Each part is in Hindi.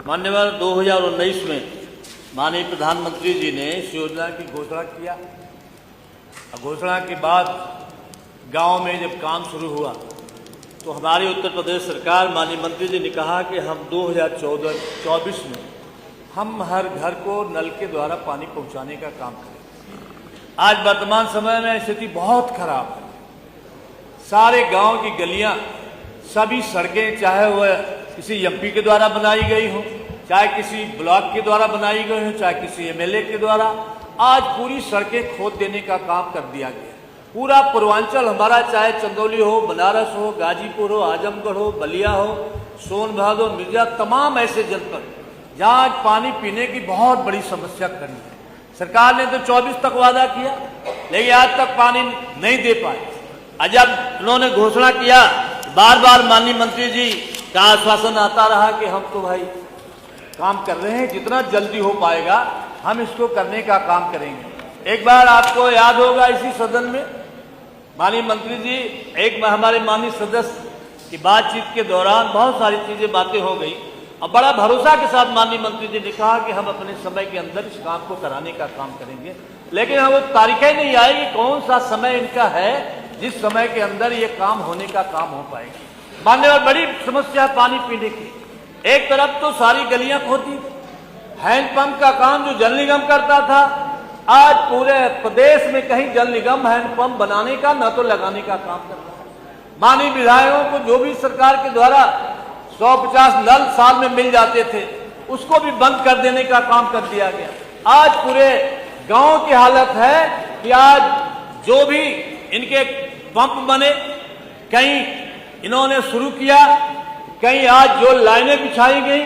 मान्यवर 2019 में माननीय प्रधानमंत्री जी ने इस योजना की घोषणा किया। घोषणा के बाद गांव में जब काम शुरू हुआ तो हमारी उत्तर प्रदेश सरकार माननीय मंत्री जी ने कहा कि हम 2024 में हम हर घर को नल के द्वारा पानी पहुंचाने का काम करें। आज वर्तमान समय में स्थिति बहुत खराब है। सारे गांव की गलियां, सभी सड़कें, चाहे वह किसी एमपी के द्वारा बनाई गई हो, चाहे किसी ब्लॉक के द्वारा बनाई गई हो, चाहे किसी एमएलए के द्वारा, आज पूरी सड़कें खोद देने का काम कर दिया गया। पूरा पूर्वांचल हमारा, चाहे चंदौली हो, बनारस हो, गाजीपुर हो, आजमगढ़ हो, बलिया हो, सोनभद्र हो, मिर्जा, तमाम ऐसे जनपद जहाँ आज पानी पीने की बहुत बड़ी समस्या खड़ी है। सरकार ने तो 24 तक वादा किया, लेकिन आज तक पानी नहीं दे पाए। जब उन्होंने घोषणा किया, बार बार माननीय मंत्री जी का आश्वासन आता रहा कि हम तो भाई काम कर रहे हैं, जितना जल्दी हो पाएगा हम इसको करने का काम करेंगे। एक बार आपको याद होगा, इसी सदन में माननीय मंत्री जी, एक हमारे माननीय सदस्य की बातचीत के दौरान बहुत सारी चीजें, बातें हो गई और बड़ा भरोसा के साथ माननीय मंत्री जी ने कहा कि हम अपने समय के अंदर इस काम को कराने का काम करेंगे। लेकिन हम वो तारीखें नहीं आई कि कौन सा समय इनका है जिस समय के अंदर ये काम होने का काम हो पाएगा। मान्यवर, बड़ी समस्या है पानी पीने की। एक तरफ तो सारी गलियां खोदी, हैंडपंप का काम जो जल निगम करता था, आज पूरे प्रदेश में कहीं जल निगम हैंडपंप बनाने का न तो लगाने का काम कर रहा है। माननीय विधायकों को जो भी सरकार के द्वारा 150 नल साल में मिल जाते थे, उसको भी बंद कर देने का काम कर दिया गया। आज पूरे गांव की हालत है कि आज जो भी इनके पंप बने, कहीं इन्होंने शुरू किया, कहीं आज जो लाइनें बिछाई गई,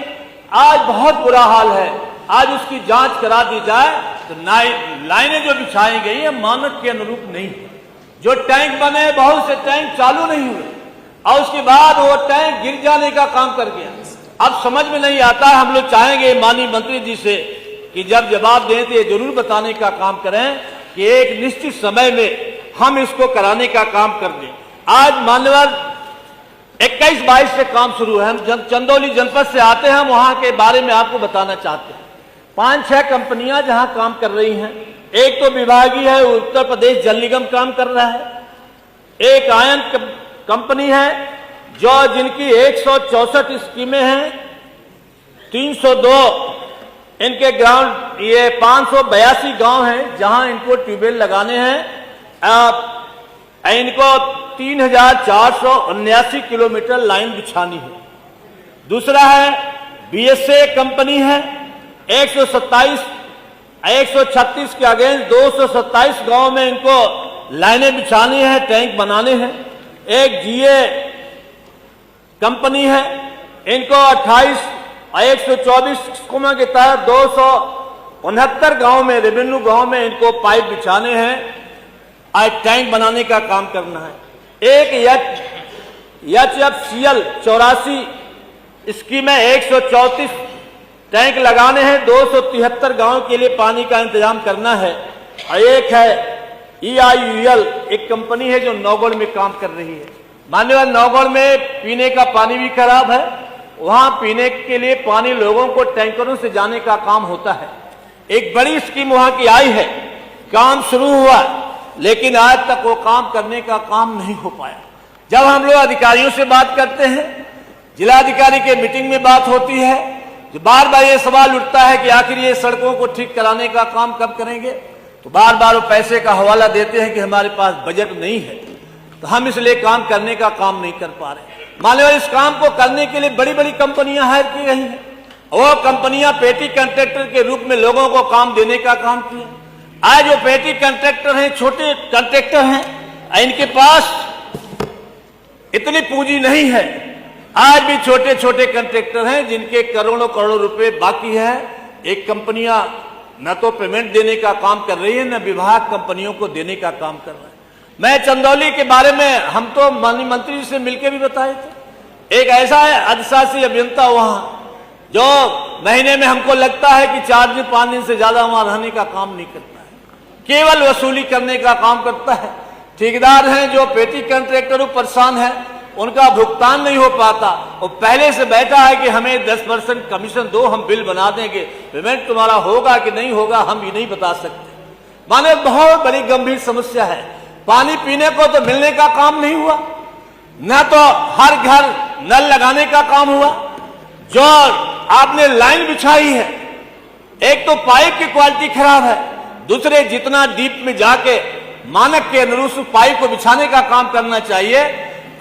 आज बहुत बुरा हाल है। आज उसकी जांच करा दी जाए तो लाइनें जो बिछाई गई है मानक के अनुरूप नहीं है। जो टैंक बने, बहुत से टैंक चालू नहीं हुए और उसके बाद वो टैंक गिर जाने का काम कर गया। अब समझ में नहीं आता। हम लोग चाहेंगे माननीय मंत्री जी से कि जब जवाब दें तो ये जरूर बताने का काम करें कि एक निश्चित समय में हम इसको कराने का काम कर दें। आज मान्यवर 21-22 से काम शुरू है। हम चंदौली जनपद से आते हैं, वहां के बारे में आपको बताना चाहते हैं। 5-6 कंपनियां जहां काम कर रही हैं। एक तो विभागीय है, उत्तर प्रदेश जल निगम काम कर रहा है। एक आयन कंपनी है जो जिनकी 164 स्कीमें हैं, 302 इनके ग्राउंड, ये 582 गांव हैं जहां इनको ट्यूबवेल लगाने हैं। इनको 3479 किलोमीटर लाइन बिछानी है। दूसरा है बीएसए कंपनी है, 136 के अगेंस्ट 227 गांव में इनको लाइनें बिछानी है, टैंक बनाने हैं। एक जीए कंपनी है, इनको 124 स्कीमों के तहत 269 गांव में, रेवेन्यू गांव में इनको पाइप बिछाने हैं, आज टैंक बनाने का काम करना है। एक HFCL 84 स्कीम है, 134 टैंक लगाने हैं, 273 गांव के लिए पानी का इंतजाम करना है। और एक है EIUL, एक कंपनी है जो नौगढ़ में काम कर रही है। मान्यवर, नौगढ़ में पीने का पानी भी खराब है। वहां पीने के लिए पानी लोगों को टैंकरों से जाने का काम होता है। एक बड़ी स्कीम वहां की आई है, काम शुरू हुआ, लेकिन आज तक वो काम करने का काम नहीं हो पाया। जब हम लोग अधिकारियों से बात करते हैं, जिलाधिकारी के मीटिंग में बात होती है, जो बार बार ये सवाल उठता है कि आखिर ये सड़कों को ठीक कराने का काम कब करेंगे, तो बार बार वो पैसे का हवाला देते हैं कि हमारे पास बजट नहीं है, तो हम इसलिए काम करने का काम नहीं कर पा रहे। मान्यवर, इस काम को करने के लिए बड़ी बड़ी कंपनियां हायर की गई हैं। वो कंपनियां पेटी कॉन्ट्रैक्टर के रूप में लोगों को काम देने का काम किया। आज जो पेटी कॉन्ट्रैक्टर हैं, छोटे कॉन्ट्रैक्टर हैं, इनके पास इतनी पूंजी नहीं है। आज भी छोटे छोटे कॉन्ट्रैक्टर हैं जिनके करोड़ों करोड़ों रुपए बाकी है। एक कंपनियां न तो पेमेंट देने का काम कर रही है, न विभाग कंपनियों को देने का काम कर रहा है। मैं चंदौली के बारे में हम तो माननीय मंत्री जी से मिलकर भी बताए थे। एक ऐसा है अधिशासी अभियंता वहां, जो महीने में हमको लगता है कि 4 दिन 5 दिन से ज्यादा वहां रहने का काम नहीं करता है, केवल वसूली करने का काम करता है। ठेकेदार हैं जो पेटी कॉन्ट्रैक्टर परेशान है, उनका भुगतान नहीं हो पाता, वो पहले से बैठा है कि हमें 10% कमीशन दो, हम बिल बना देंगे। पेमेंट तुम्हारा होगा कि नहीं होगा हम ये नहीं बता सकते। माने बहुत बड़ी गंभीर समस्या है। पानी पीने को तो मिलने का काम नहीं हुआ, न तो हर घर नल लगाने का काम हुआ। जो आपने लाइन बिछाई है, एक तो पाइप की क्वालिटी खराब है, दूसरे जितना डीप में जाके मानक के अनुरूप पाइप को बिछाने का काम करना चाहिए,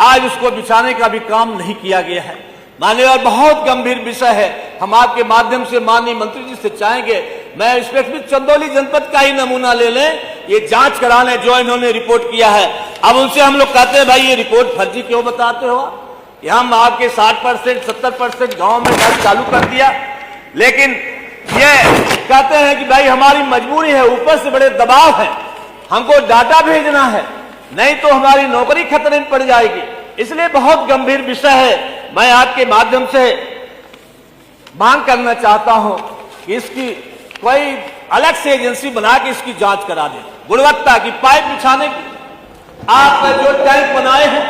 आज उसको बिछाने का भी काम नहीं किया गया है। माननीय, और बहुत गंभीर विषय है। हम आपके माध्यम से माननीय मंत्री जी से चाहेंगे, मैं स्पेशली चंदौली जनपद का ही नमूना ले लें, ये जांच करा लें जो इन्होंने रिपोर्ट किया है। अब उनसे हम लोग कहते हैं भाई ये रिपोर्ट फर्जी क्यों बताते हो, कि हम आपके 60% 70% गांव में नल चालू कर दिया, लेकिन ये कहते हैं कि भाई हमारी मजबूरी है, ऊपर से बड़े दबाव है, हमको डाटा भेजना है, नहीं तो हमारी नौकरी खतरे में पड़ जाएगी। इसलिए बहुत गंभीर विषय है। मैं आपके माध्यम से मांग करना चाहता हूं कि इसकी कोई अलग से एजेंसी बना के इसकी जांच करा दे, गुणवत्ता की, पाइप बिछाने की। आपने जो टैंक बनाए हैं,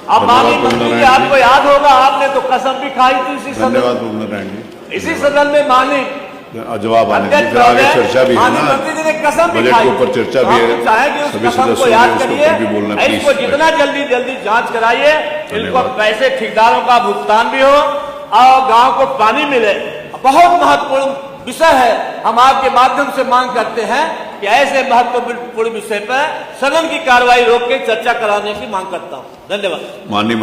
अब माननीय मंत्री जी आपको याद होगा, आपने तो कसम भी खाई थी इसी सदन में माननीय जवाब आने की, फिर आगे चर्चा भी है ना, बजट के ऊपर चर्चा भी है, सभी सदस्यों ने उसके ऊपर भी बोलना है। इसको जितना जल्दी जांच कराइए, इनको पैसे ठेकेदारों का भुगतान भी हो और गांव को पानी मिले। बहुत महत्वपूर्ण विषय है। हम आपके माध्यम से मांग करते हैं कि ऐसे महत्वपूर्ण विषय पर सदन की कार्रवाई रोक के चर्चा कराने की मांग करता हूं। धन्यवाद। माननीय